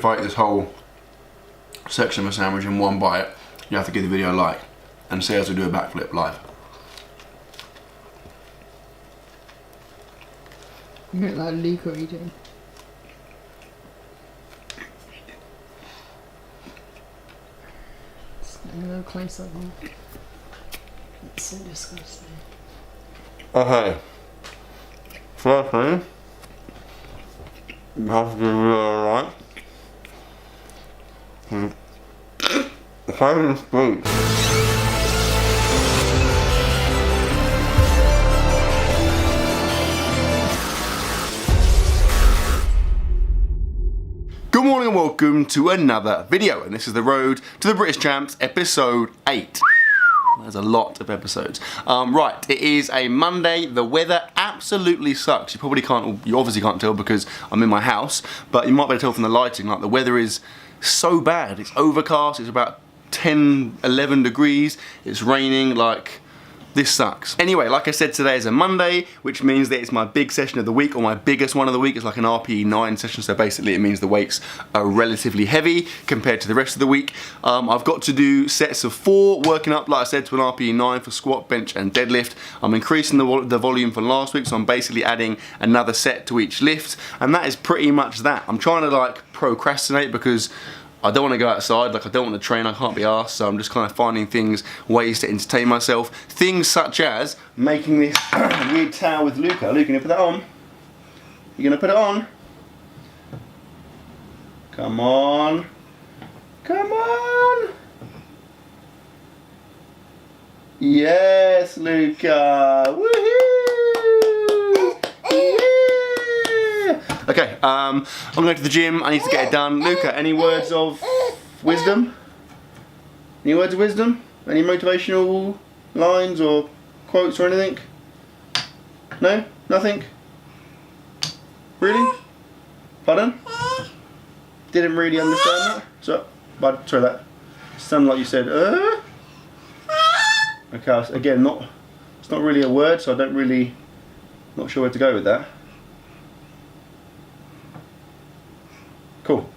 I eat this whole section of a sandwich in one bite, you have to give the video a like and see us do a backflip live. You look like Luca eating. Just getting a little close up here. It's so disgusting. Okay. First thing, you have to do alright. The phone is sweet. Good morning and welcome to another video, and this is the Road to the British Champs episode 8. There's a lot of episodes. Right, it is a Monday. The weather absolutely sucks. You obviously can't tell because I'm in my house, but you might be able to tell from the lighting, like the weather is so bad. It's overcast, it's about 10, 11 degrees, it's raining, like, this sucks. Anyway, like I said, today is a Monday, which means that it's my big session of the week, or my biggest one of the week. It's like an RPE 9 session, so basically it means the weights are relatively heavy compared to the rest of the week. I've got to do sets of 4, working up, like I said, to an RPE 9 for squat, bench, and deadlift. I'm increasing the volume from last week, so I'm basically adding another set to each lift, and that is pretty much that. I'm trying to, like, procrastinate because I don't want to go outside, like I don't want to train, I can't be arsed, so I'm just kind of finding ways to entertain myself. Things such as making this weird towel with Luca. Luca, can you put that on? You gonna put it on? Come on. Come on. Yes, Luca. Woohoo! Okay, I'm going to the gym, I need to get it done. Luca, any words of wisdom? Any words of wisdom? Any motivational lines or quotes or anything? No? Nothing? Really? Pardon? Didn't really understand that? Sorry, that sounded like you said, Okay, again, it's not really a word, so not sure where to go with that. Cool.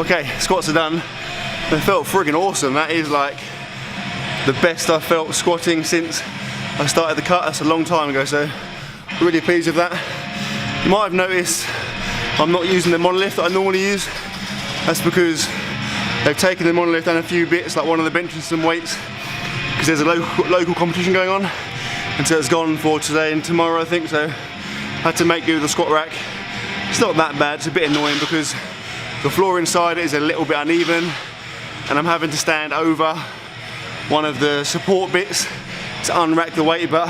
Okay, squats are done. They felt friggin' awesome. That is like the best I've felt squatting since I started the cut. That's a long time ago, so really pleased with that. You might have noticed I'm not using the monolift that I normally use. That's because they've taken the monolift and a few bits, like one of the benches and some weights, because there's a local competition going on, and so it's gone for today and tomorrow, I think, so I had to make do with the squat rack. It's not that bad, it's a bit annoying because the floor inside is a little bit uneven and I'm having to stand over one of the support bits to unrack the weight, but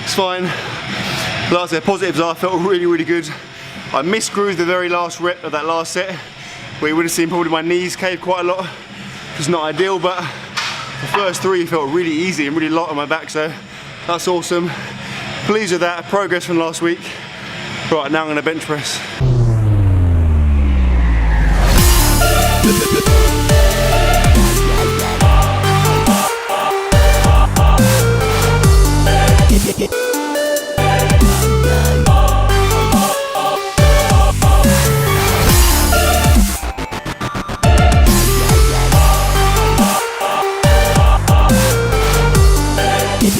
it's fine. Like I said, positives are I felt really good. I misgrooved the very last rep of that last set, where you would have seen probably my knees cave quite a lot. It's not ideal, but the first 3 felt really easy and really light on my back, so that's awesome. Pleased with that, progress from last week. Right, now I'm going to bench press. Oh,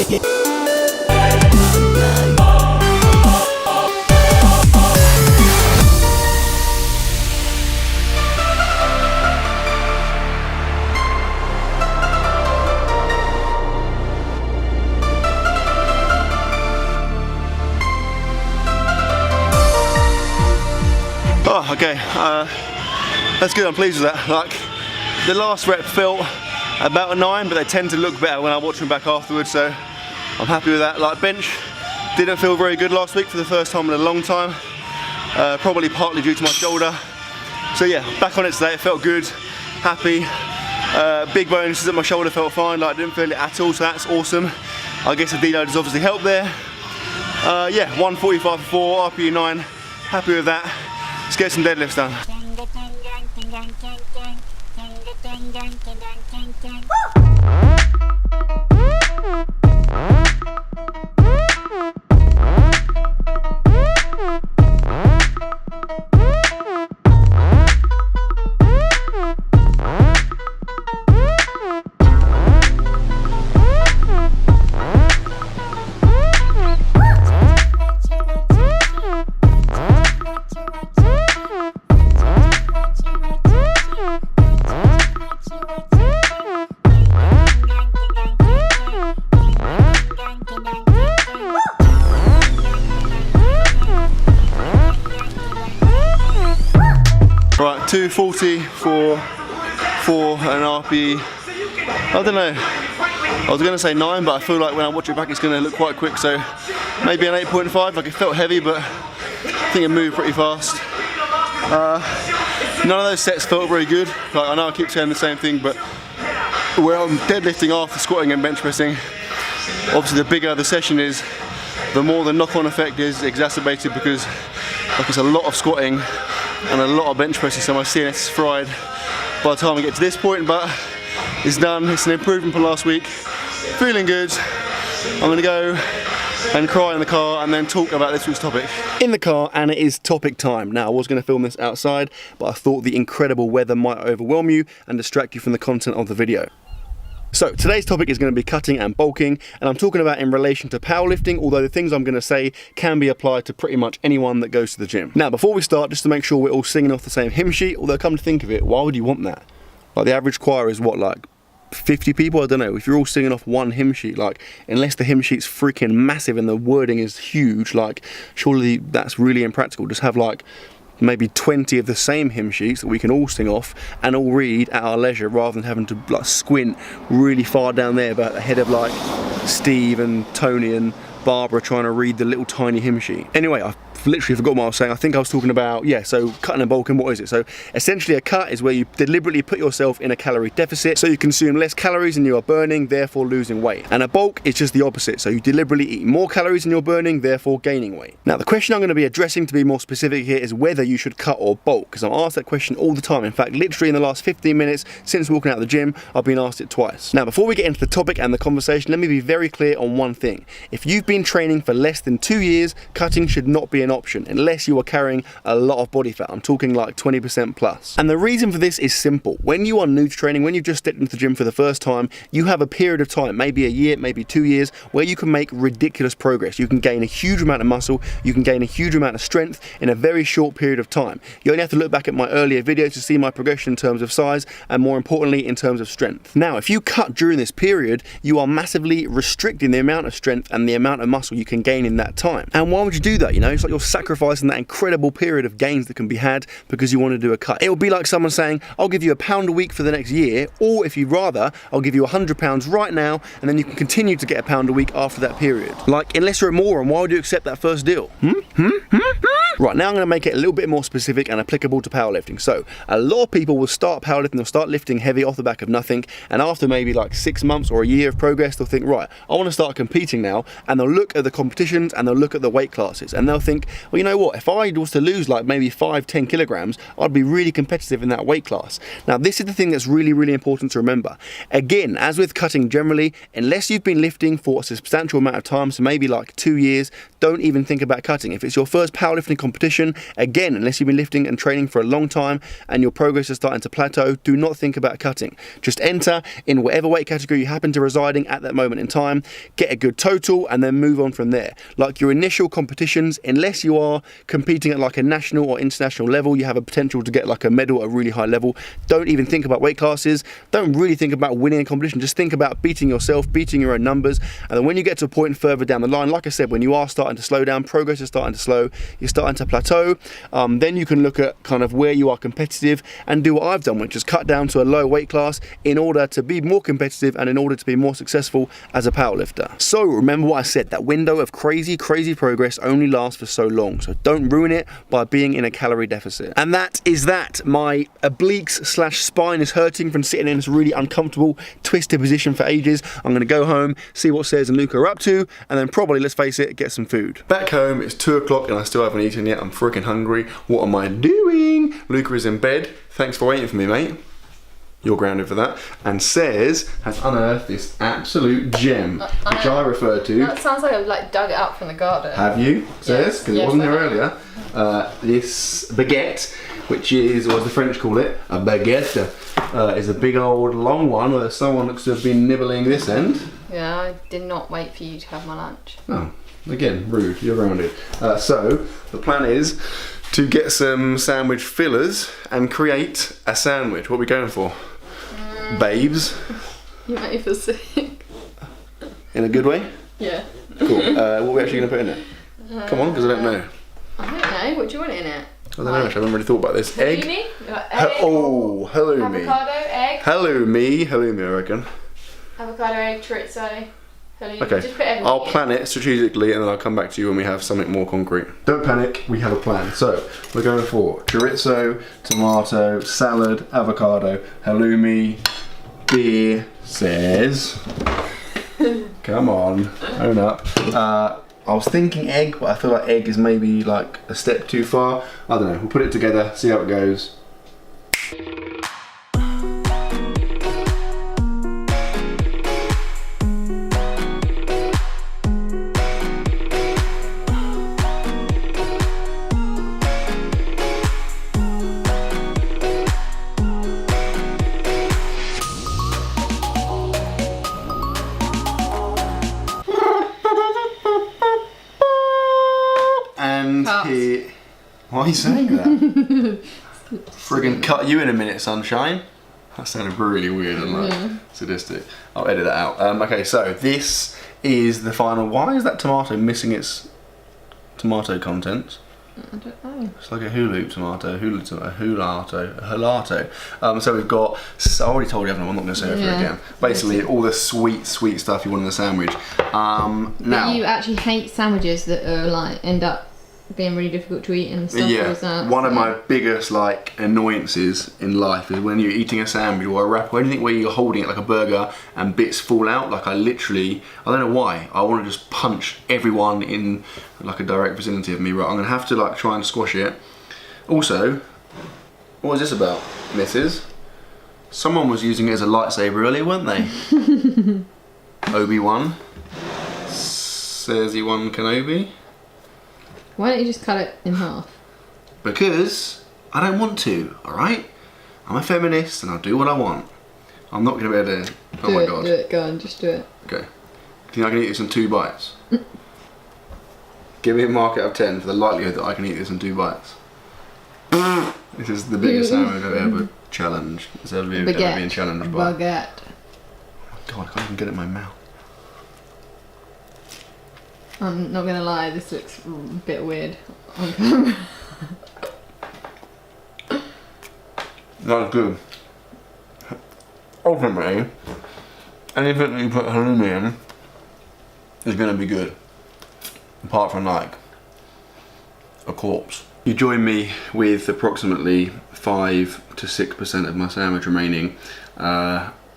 okay, that's good, I'm pleased with that. Like, the last rep felt about a 9, but they tend to look better when I watch them back afterwards, so I'm happy with that. Like, bench didn't feel very good last week for the first time in a long time, probably partly due to my shoulder. So yeah, back on it today, it felt good, happy. Big bonuses that my shoulder felt fine, like I didn't feel it at all, so that's awesome. I guess the deload has obviously helped there. Yeah, 145 for 4, RPE 9, happy with that. Let's get some deadlifts done. Right, 240 for 4 and RPE. I don't know. I was going to say 9, but I feel like when I watch it back it's going to look quite quick, so maybe an 8.5. Like, it felt heavy, but I think it moved pretty fast. None of those sets felt very good. Like, I know I keep saying the same thing, but where I'm deadlifting after squatting and bench pressing, obviously the bigger the session is, the more the knock-on effect is exacerbated, because like, it's a lot of squatting and a lot of bench pressing, so my CNS is fried by the time I get to this point, but it's done. It's an improvement from last week. Feeling good. I'm gonna go and cry in the car and then talk about this week's topic. In the car, and it is topic time. Now, I was going to film this outside, but I thought the incredible weather might overwhelm you and distract you from the content of the video. So today's topic is going to be cutting and bulking, and I'm talking about in relation to powerlifting, although the things I'm going to say can be applied to pretty much anyone that goes to the gym. Now, before we start, just to make sure we're all singing off the same hymn sheet, although come to think of it, why would you want that? Like, the average choir is what, like 50 people? I don't know. If you're all singing off one hymn sheet, like, unless the hymn sheet's freaking massive and the wording is huge, like, surely that's really impractical. Just have like maybe 20 of the same hymn sheets that we can all sing off and all read at our leisure, rather than having to like squint really far down there about the head of like Steve and Tony and Barbara trying to read the little tiny hymn sheet. Anyway, I've literally forgot what I was saying. I think I was talking about, yeah, so cutting and bulking, what is it? So essentially a cut is where you deliberately put yourself in a calorie deficit, so you consume less calories than you are burning, therefore losing weight. And a bulk is just the opposite, so you deliberately eat more calories than you're burning, therefore gaining weight. Now, the question I'm going to be addressing, to be more specific here, is whether you should cut or bulk, because I'm asked that question all the time. In fact, literally in the last 15 minutes since walking out of the gym, I've been asked it twice. Now, before we get into the topic and the conversation, let me be very clear on one thing. If you've been training for less than 2 years, cutting should not be an option, unless you are carrying a lot of body fat. I'm talking like 20% plus. And the reason for this is simple. When you are new to training, when you've just stepped into the gym for the first time, you have a period of time, maybe a year, maybe 2 years, where you can make ridiculous progress. You can gain a huge amount of muscle, you can gain a huge amount of strength in a very short period of time. You only have to look back at my earlier videos to see my progression in terms of size, and more importantly in terms of strength. Now, if you cut during this period, you are massively restricting the amount of strength and the amount of muscle you can gain in that time. And why would you do that? You know, it's like you're sacrificing that incredible period of gains that can be had because you want to do a cut. It will be like someone saying, I'll give you £1 a week for the next year, or if you'd rather, I'll give you £100 right now, and then you can continue to get £1 a week after that period. Like, unless you're a moron, why would you accept that first deal? Right, now I'm going to make it a little bit more specific and applicable to powerlifting. So, a lot of people will start powerlifting, they'll start lifting heavy off the back of nothing, and after maybe like 6 months or a year of progress, they'll think, right, I want to start competing now, and they'll look at the competitions and they'll look at the weight classes, and they'll think, well, you know what, if I was to lose like maybe 5-10 kilograms, I'd be really competitive in that weight class. Now this is the thing that's really, really important to remember. Again, as with cutting generally, unless you've been lifting for a substantial amount of time, so maybe like 2 years, don't even think about cutting. If it's your first powerlifting competition, again, unless you've been lifting and training for a long time and your progress is starting to plateau, do not think about cutting. Just enter in whatever weight category you happen to residing at that moment in time, get a good total, and then move on from there. Like your initial competitions, unless you are competing at like a national or international level, you have a potential to get like a medal at a really high level. Don't even think about weight classes. Don't really think about winning a competition. Just think about beating yourself, beating your own numbers. And then when you get to a point further down the line, like I said, when you are starting to slow down, progress is starting to slow, you're starting to plateau, then you can look at kind of where you are competitive and do what I've done, which is cut down to a low weight class in order to be more competitive and in order to be more successful as a powerlifter. So remember what I said, that window of crazy progress only lasts for so long. So don't ruin it by being in a calorie deficit. And that is that. My obliques/spine is hurting from sitting in this really uncomfortable, twisted position for ages. I'm gonna go home, see what Sez and Luca are up to, and then probably, let's face it, get some food. Back home, it's 2 o'clock and I still haven't eaten yet. I'm freaking hungry. What am I doing? Luca is in bed. Thanks for waiting for me, mate. You're grounded for that. And Sez has unearthed this absolute gem, which I referred to. That sounds like I've like dug it out from the garden. Have you, Sez? Because it wasn't here earlier. This baguette, which is, or as the French call it, a baguette, is a big old long one where someone looks to have been nibbling this end. Yeah, I did not wait for you to have my lunch. Oh, again, rude, you're grounded. So, the plan is to get some sandwich fillers and create a sandwich. What are we going for? Babes? You make me feel sick. In a good way? Yeah. Cool. What are we actually going to put in it? Come on, because I don't know. I don't know. What do you want in it? I don't know, actually, I haven't really thought about this. What Egg? do you mean? Egg Oh, halloumi. avocado, egg. Halloumi, I reckon. Avocado, egg, chorizo. Halloumi. Okay, Just put everything I'll in. plan it strategically and then I'll come back to you when we have something more concrete. Don't panic, we have a plan. So, we're going for chorizo, tomato, salad, avocado, halloumi, beer, Sez. Come on, own up. I was thinking egg, but I feel like egg is maybe like a step too far. I don't know, we'll put it together, see how it goes. Why are you saying that? Friggin' cut you in a minute, sunshine. That sounded really weird and like sadistic. I'll edit that out. Okay, so this is the final. Why is that tomato missing its tomato content? I don't know. It's like a hula tomato, hulato. So we've got, I already told you, I'm not going to say it again. Basically, all the sweet stuff you want in the sandwich. Now, but you actually hate sandwiches that are like end up being really difficult to eat and stuff. Yeah, one of my biggest like annoyances in life is when you're eating a sandwich or a wrap or anything where you're holding it like a burger and bits fall out. Like I don't know why, I want to just punch everyone in like a direct vicinity of me. Right, I'm gonna have to like try and squash it. Also, what was this about, missus? Someone was using it as a lightsaber earlier, weren't they? Obi-Wan says he won Kenobi. Why don't you just cut it in half? Because I don't want to, alright? I'm a feminist and I'll do what I want. I'm not going to be able to... Oh my god. Do it, go on, just do it. Okay. Do you think I can eat this in 2 bites? Give me a mark out of 10 for the likelihood that I can eat this in 2 bites. This is the biggest sandwich I've ever challenged. It's ever been challenged by. Baguette. Oh my god, I can't even get it in my mouth. I'm not gonna lie, this looks a bit weird on camera. That's good. Ultimately, anything that you put halloumi in is going to be good. Apart from like a corpse. You join me with approximately 5 to 6% of my sandwich remaining.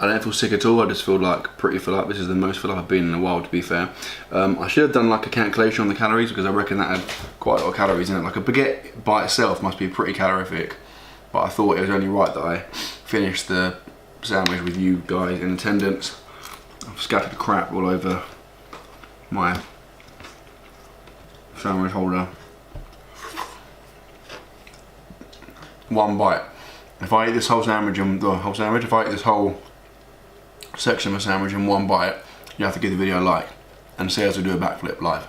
I don't feel sick at all. I just feel like pretty full up. This is the most full up I've been in a while, to be fair. I should have done like a calculation on the calories because I reckon that had quite a lot of calories in it. Like a baguette by itself must be pretty calorific, but I thought it was only right that I finished the sandwich with you guys in attendance. I've scattered crap all over my sandwich holder. One bite. If I eat this whole sandwich if I eat this whole section of a sandwich in one bite, you have to give the video a like and see us do a backflip live.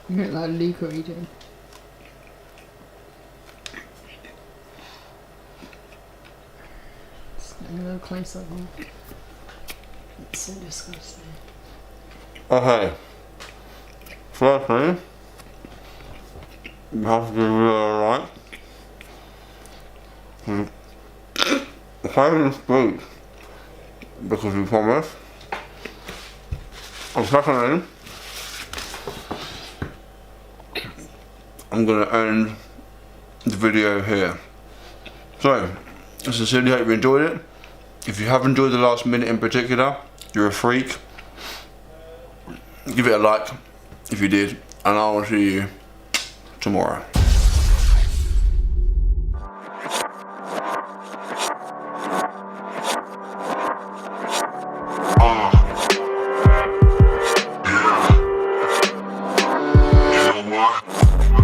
You look like Luke, what are you doing? Just getting a little close up here. It's so disgusting. Okay. First thing, you have to do really alright. If I didn't speak because you promised, and secondly, I'm going to end the video here. So, I sincerely hope you enjoyed it. If you have enjoyed the last minute in particular, you're a freak. Give it a like if you did, and I will see you tomorrow. You know what?